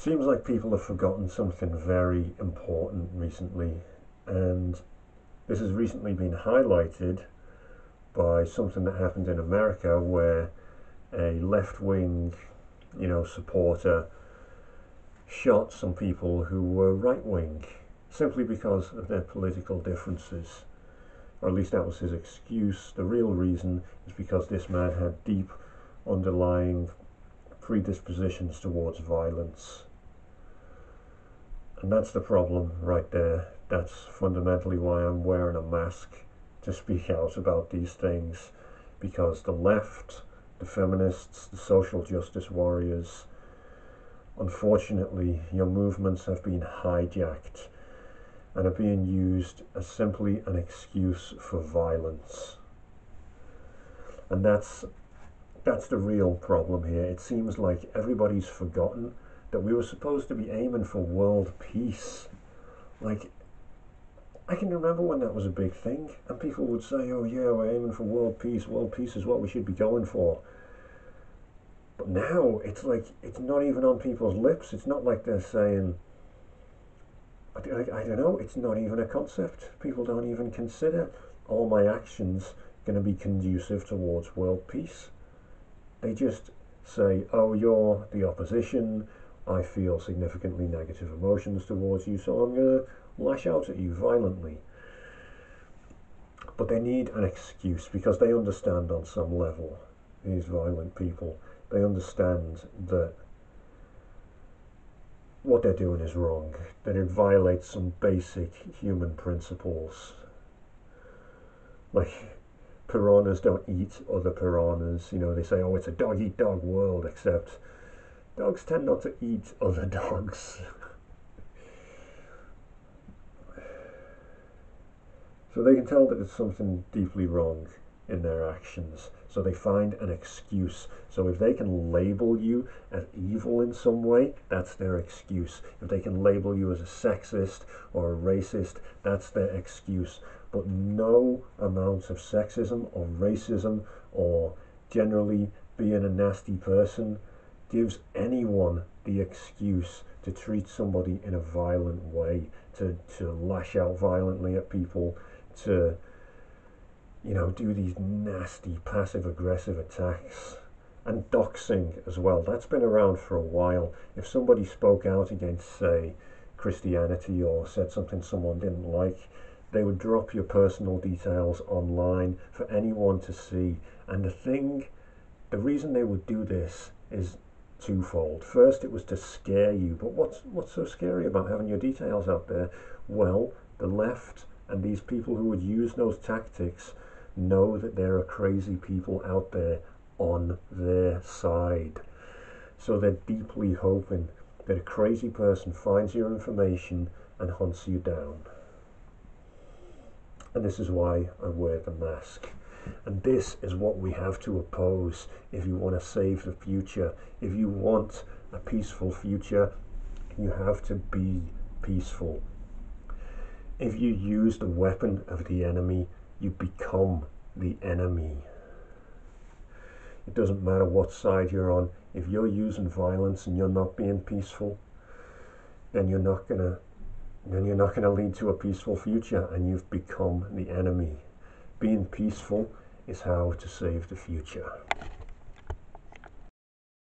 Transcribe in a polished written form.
Seems like people have forgotten something very important recently, and this has recently been highlighted by something that happened in America where a left-wing, supporter shot some people who were right-wing simply because of their political differences. Or at least that was his excuse. The real reason is because this man had deep underlying predispositions towards violence. And that's the problem right there. That's fundamentally why I'm wearing a mask, to speak out about these things, because the left, the feminists, the social justice warriors, unfortunately, your movements have been hijacked and are being used as simply an excuse for violence. And that's the real problem here. It seems like everybody's forgotten that we were supposed to be aiming for world peace. Like, I can remember when that was a big thing, and people would say, oh yeah, we're aiming for world peace is what we should be going for. But now, it's like, it's not even on people's lips. It's not like they're saying, I don't know, it's not even a concept. People don't even consider all my actions going to be conducive towards world peace. They just say, oh, you're the opposition, I feel significantly negative emotions towards you, so I'm going to lash out at you violently. But they need an excuse, because they understand on some level, these violent people, they understand that what they're doing is wrong, that it violates some basic human principles. Like, piranhas don't eat other piranhas. They say, oh, it's a dog-eat-dog world, except dogs tend not to eat other dogs. So they can tell that there's something deeply wrong in their actions. So they find an excuse. So if they can label you as evil in some way, that's their excuse. If they can label you as a sexist or a racist, that's their excuse. But no amount of sexism or racism or generally being a nasty person gives anyone the excuse to treat somebody in a violent way, to lash out violently at people, to do these nasty passive aggressive attacks. And doxing as well, that's been around for a while. If somebody spoke out against, say, Christianity, or said something someone didn't like, they would drop your personal details online for anyone to see. And the reason they would do this is twofold. First, it was to scare you. But what's so scary about having your details out there? Well, the left and these people who would use those tactics know that there are crazy people out there on their side. So they're deeply hoping that a crazy person finds your information and hunts you down. And this is why I wear the mask. And this is what we have to oppose if you want to save the future. If you want a peaceful future, you have to be peaceful. If you use the weapon of the enemy, you become the enemy. It doesn't matter what side you're on. If you're using violence and you're not being peaceful, then you're not gonna lead to a peaceful future, and you've become the enemy. Being peaceful is how to save the future.